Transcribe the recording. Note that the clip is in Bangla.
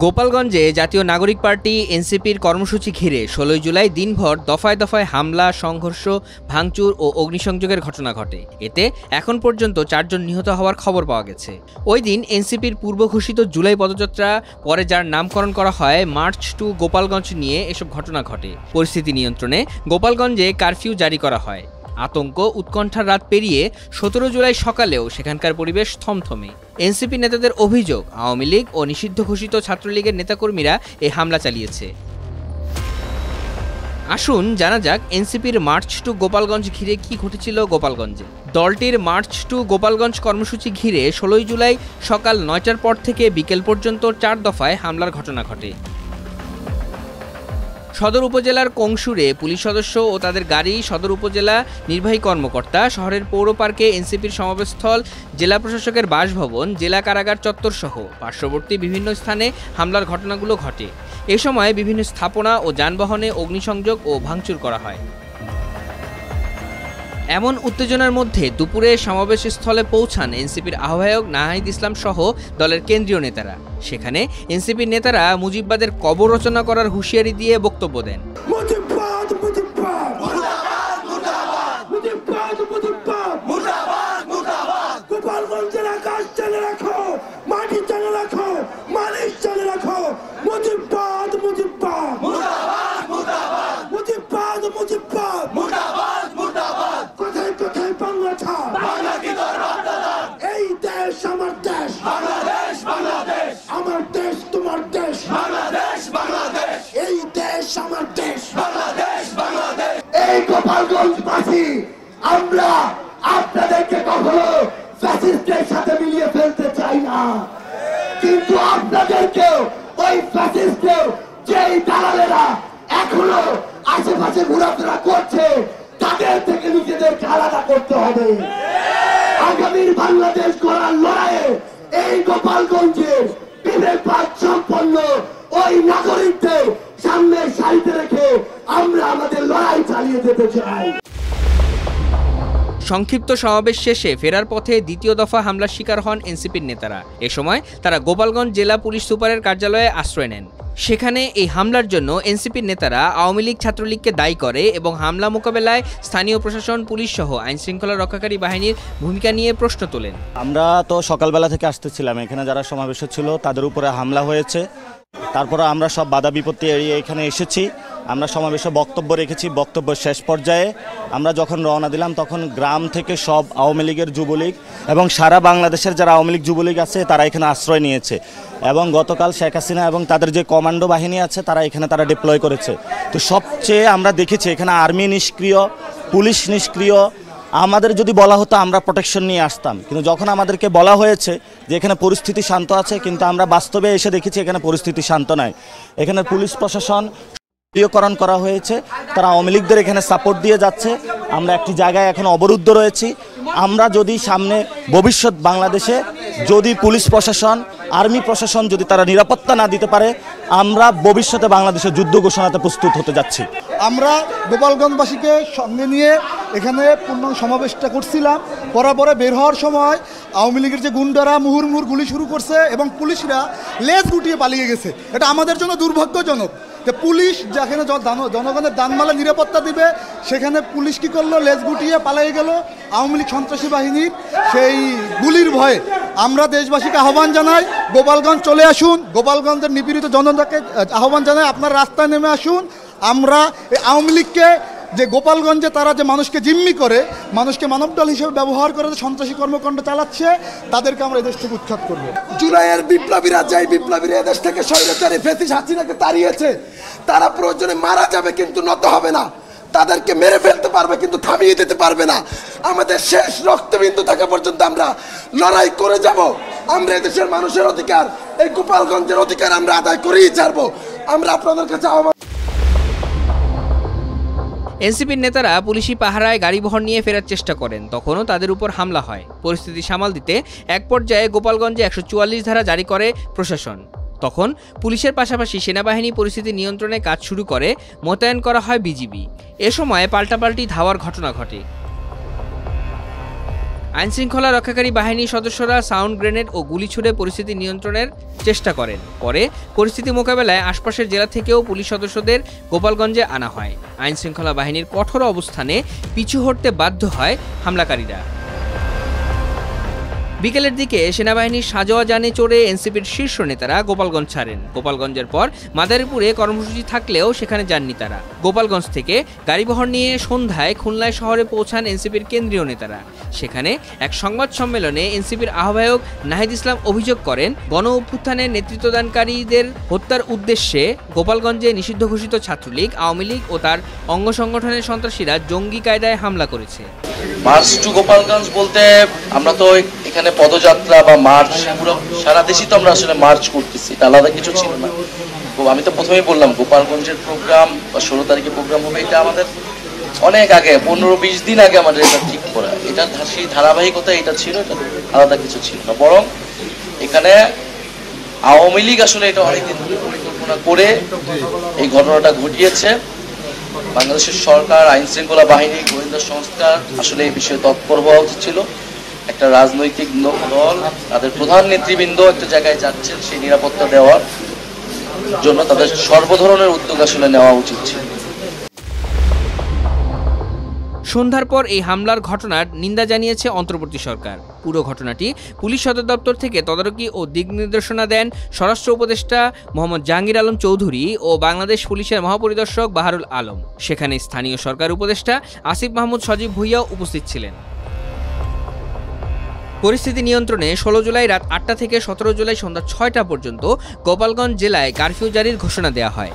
গোপালগঞ্জে জাতীয় নাগরিক পার্টি এনসিপির কর্মসূচি ঘিরে ১৬ জুলাই দিনভর দফায় দফায় হামলা, সংঘর্ষ, ভাঙচুর ও অগ্নিসংযোগের ঘটনা ঘটে। এতে এখন পর্যন্ত ৪ জন নিহত হওয়ার খবর পাওয়া গেছে। ওই দিন এনসিপির পূর্ব ঘোষিত জুলাই পদযাত্রা, পরে যার নামকরণ করা হয় মার্চ টু গোপালগঞ্জ নিয়ে এসব ঘটনা ঘটে। পরিস্থিতি নিয়ন্ত্রণে গোপালগঞ্জে কারফিউ জারি করা হয়। আতঙ্ক, উৎকণ্ঠার রাত পেরিয়ে ১৭ জুলাই সকালেও সেখানকার পরিবেশ থমথমে। এনসিপি নেতাদের অভিযোগ, আওয়ামী লীগ ও নিষিদ্ধ ঘোষিত ছাত্রলীগের নেতাকর্মীরা এই হামলা চালিয়েছে। আসুন জানা যাক এনসিপির মার্চ টু গোপালগঞ্জ ঘিরে কি ঘটেছিল গোপালগঞ্জে। দলটির মার্চ টু গোপালগঞ্জ কর্মসূচি ঘিরে ১৬ জুলাই সকাল ৯টার পর থেকে বিকেল পর্যন্ত ৪ দফায় হামলার ঘটনা ঘটে। সদর উপজেলার কংসুরে পুলিশ সদস্য ও তাদের গাড়ি, সদর উপজেলা নির্বাহী কর্মকর্তা, শহরের পৌর পার্কে এনসিপির সমাবেশস্থল, জেলা প্রশাসকের বাসভবন, জেলা কারাগার চত্বর সহ পার্শ্ববর্তী বিভিন্ন স্থানে হামলার ঘটনাগুলো ঘটে। এ সময় বিভিন্ন স্থাপনা ও যানবাহনে অগ্নিসংযোগ ও ভাঙচুর করা হয়। এমন উত্তেজনার মধ্যে দুপুরে সমাবেশস্থলে পৌঁছান এনসিপির আহ্বায়ক নাহিদ ইসলাম সহ দলের কেন্দ্রীয় নেতারা। সেখানে এনসিপির নেতারা মুজিববাদের কবর রচনা করার হুঁশিয়ারি দিয়ে বক্তব্য দেন। গোপালগঞ্জবাসী, আমরা আপনাদেরকে কখনো ফ্যাসিস্টের সাথে মিলিয়ে ফেলতে চাই না, কিন্তু আপনাদেরকেও ওই ফ্যাসিস্টের যেই দালালেরা এখনো আশেপাশে ঘোরাফেরা করছে তাদের থেকে নিজেদেরকে আলাদা করতে হবে। আগামীর বাংলাদেশ গড়ার লড়াইয়ে এই গোপালগঞ্জের বিবেকবাদ সম্পন্ন ওই নাগরিকদের সামনের সারিতে রেখে আমরা আমাদের লড়াই চালিয়ে যেতে চাই। সংক্ষিপ্ত সমাবেশ শেষে ফেরার পথে দ্বিতীয় দফা হামলার শিকার হন এনসিপির নেতারা। এ সময় তারা গোপালগঞ্জ জেলা পুলিশ সুপারের কার্যালয়ে আশ্রয় নেন। সেখানে এই হামলার জন্য এনসিপির নেতারা আওয়ামী লীগ, ছাত্রলীগকে দায়ী করে এবং হামলা মোকাবেলায় স্থানীয় প্রশাসন, পুলিশ সহ আইনশৃঙ্খলা রক্ষাকারী বাহিনীর ভূমিকা নিয়ে প্রশ্ন তোলেন। আমরা তো সকালবেলা থেকে আসতেছিলাম, এখানে যারা সমাবেশ ছিল তাদের উপরে হামলা হয়েছে। তারপরে আমরা সব বাধা বিপত্তি এড়িয়ে এখানে এসেছি। আমরা সমাবেশে বক্তব্য রেখেছি। বক্তব্য শেষ পর্যায়ে আমরা যখন রওনা দিলাম তখন গ্রাম থেকে সব আওয়ামী লীগের, যুবলীগ এবং সারা বাংলাদেশের যারা আওয়ামী লীগ, যুবলীগ আছে তারা এখানে আশ্রয় নিয়েছে। এবং গতকাল শেখ হাসিনা এবং তাদের যে কমান্ডো বাহিনী আছে তারা এখানে ডিপ্লয় করেছে। তো সবচেয়ে আমরা দেখেছি এখানে আর্মি নিষ্ক্রিয়, পুলিশ নিষ্ক্রিয়। আমাদের যদি বলা হতো আমরা প্রোটেকশন নিয়ে আসতাম, কিন্তু যখন আমাদেরকে বলা হয়েছে যে এখানে পরিস্থিতি শান্ত আছে, কিন্তু আমরা বাস্তবে এসে দেখেছি এখানে পরিস্থিতি শান্ত নয়। এখানে পুলিশ প্রশাসন সক্রিয়করণ করা হয়েছে, তারা আওয়ামী লীগদের এখানে সাপোর্ট দিয়ে যাচ্ছে। আমরা একটি জায়গায় এখন অবরুদ্ধ রয়েছি। আমরা যদি সামনে ভবিষ্যৎ বাংলাদেশে যদি পুলিশ প্রশাসন, আর্মি প্রশাসন যদি তারা নিরাপত্তা না দিতে পারে, আমরা ভবিষ্যতে বাংলাদেশে যুদ্ধ ঘোষণাতে প্রস্তুত হতে যাচ্ছি। আমরা গোপালগঞ্জবাসীকে সঙ্গে নিয়ে এখানে পূর্ণ সমাবেশটা করছিলাম। পরে বের হওয়ার সময় আওয়ামী লীগের যে গুন্ডারা মুহুর্মুহুর গুলি শুরু করছে এবং পুলিশরা লেজ গুটিয়ে পালিয়ে গেছে। এটা আমাদের জন্য দুর্ভাগ্যজনক যে পুলিশ যেখানে জনগণের দানমালা নিরাপত্তা দিবে সেখানে পুলিশ কী করলো, লেজ গুটিয়ে পালিয়ে গেল আওয়ামী লীগ সন্ত্রাসী বাহিনীর সেই গুলির ভয়ে। আমরা দেশবাসীকে আহ্বান জানাই, গোপালগঞ্জ চলে আসুন। গোপালগঞ্জের নিপীড়িত জনতাকে আহ্বান জানাই, আপনারা রাস্তায় নেমে আসুন। আমরা এই আওয়ামী লীগকে যে গোপালগঞ্জে তারা যে মানুষকে জিম্মি করে, মানুষকে মানবদল হিসেবে ব্যবহার করে যে সন্ত্রাসী কর্মকাণ্ড চালাচ্ছে, তাদেরকে আমরা এদেশ থেকে উৎখাত করবো। জুলাইয়ের বিপ্লবীরা, যাই বিপ্লবীরা এদেশ থেকে স্বৈরাচারী ফ্যাসিস্ট হাসিনাকে তাড়িয়েছে, তারা প্রয়োজনে মারা যাবে কিন্তু নত হবে না। তাদেরকে মেরে ফেলতে পারবে কিন্তু থামিয়ে দিতে পারবে না। আমাদের শেষ রক্তবিন্দু থাকা পর্যন্ত আমরা লড়াই করে যাব। আমরা এদেশের মানুষের অধিকার, এই গোপালগঞ্জের অধিকার আমরা আদায় করেই ছাড়বো। আমরা আপনাদের কাছে এনসিপির নেতারা পুলিশি পাহারায় গাড়িবহর নিয়ে ফেরার চেষ্টা করেন, তখনও তাদের উপর হামলা হয়। পরিস্থিতি সামাল দিতে এক পর্যায়ে গোপালগঞ্জে ১৪৪ ধারা জারি করে প্রশাসন। তখন পুলিশের পাশাপাশি সেনাবাহিনী পরিস্থিতি নিয়ন্ত্রণে কাজ শুরু করে, মোতায়েন করা হয় বিজিবি। এ সময় পাল্টাপাল্টি ধাওয়ার ঘটনা ঘটে। আইনশৃঙ্খলা রক্ষাকারী বাহিনীর সদস্যরা সাউন্ড গ্রেনেড ও গুলি ছুড়ে পরিস্থিতি নিয়ন্ত্রণের চেষ্টা করেন। পরে পরিস্থিতি মোকাবেলায় আশপাশের জেলা থেকেও পুলিশ সদস্যদের গোপালগঞ্জে আনা হয়। আইনশৃঙ্খলা বাহিনীর কঠোর অবস্থানে পিছু হটতে বাধ্য হয় হামলাকারীরা। বিকেলের দিকে সেনাবাহিনীর সাজোয়া যানে চড়ে এনসিপির শীর্ষ নেতারা গোপালগঞ্জ ছাড়েন। গোপালগঞ্জের পর মাদারীপুরে কর্মসূচি থাকলেও সেখানে যাননি তারা। গোপালগঞ্জ থেকে গাড়িবহর নিয়ে সন্ধ্যায় খুলনায় শহরে পৌঁছান এনসিপির কেন্দ্রীয় নেতারা। সেখানে এক সংবাদ সম্মেলনে এনসিপির আহ্বায়ক নাহিদ ইসলাম অভিযোগ করেন, গণ অভ্যুত্থানের নেতৃত্বদানকারীদের হত্যার উদ্দেশ্যে গোপালগঞ্জে নিষিদ্ধ ঘোষিত ছাত্রলীগ, আওয়ামী লীগ ও তার অঙ্গ সংগঠনের সন্ত্রাসীরা জঙ্গি কায়দায় হামলা করেছে। মার্চ টু গোপালগঞ্জ বলতে আমরা তো এখানে পদযাত্রা বা মার্চ পুরো সারা দেশই তো আমরা আসলে মার্চ করতেছি, এটা আলাদা কিছু ছিল না। আমি তো প্রথমেই বললাম গোপালগঞ্জের প্রোগ্রাম বা 16 তারিখে প্রোগ্রাম হবে, এটা আমাদের অনেক আগে 15-20 দিন আগে আমাদের এটা ঠিক করা। এটা সেই ধারাবাহিকতা এটা ছিল, এটা আলাদা কিছু ছিল না। বরং এখানে আওয়ামী লীগ আসলে এটা অনেকদিন ধরে পরিকল্পনা করে এই ঘটনাটা ঘটিয়েছে। বাংলাদেশের সরকার, আইন শৃঙ্খলা বাহিনী, গোয়েন্দা সংস্থা আসলে এই বিষয়ে তৎপর হওয়া উচিত ছিল। একটা রাজনৈতিক দল তাদের প্রধান নেতৃবৃন্দ একটা জায়গায় যাচ্ছেন, সেই নিরাপত্তা দেওয়ার জন্য তাদের সর্বধরনের উদ্যোগ আসলে নেওয়া উচিত ছিল। সন্ধ্যার পর এই হামলার ঘটনার নিন্দা জানিয়েছে অন্তর্বর্তী সরকার। পুরো ঘটনাটি পুলিশ সদর দপ্তর থেকে তদারকি ও দিক নির্দেশনা দেন স্বরাষ্ট্র উপদেষ্টা মোহাম্মদ জাহাঙ্গীর আলম চৌধুরী ও বাংলাদেশ পুলিশের মহাপরিদর্শক বাহারুল আলম। সেখানে স্থানীয় সরকার উপদেষ্টা আসিফ মাহমুদ সজীব ভুঁইয়াও উপস্থিত ছিলেন। পরিস্থিতি নিয়ন্ত্রণে 16 জুলাই রাত 8টা থেকে 17 জুলাই সন্ধ্যা 6টা পর্যন্ত গোপালগঞ্জ জেলায় কারফিউ জারির ঘোষণা দেওয়া হয়।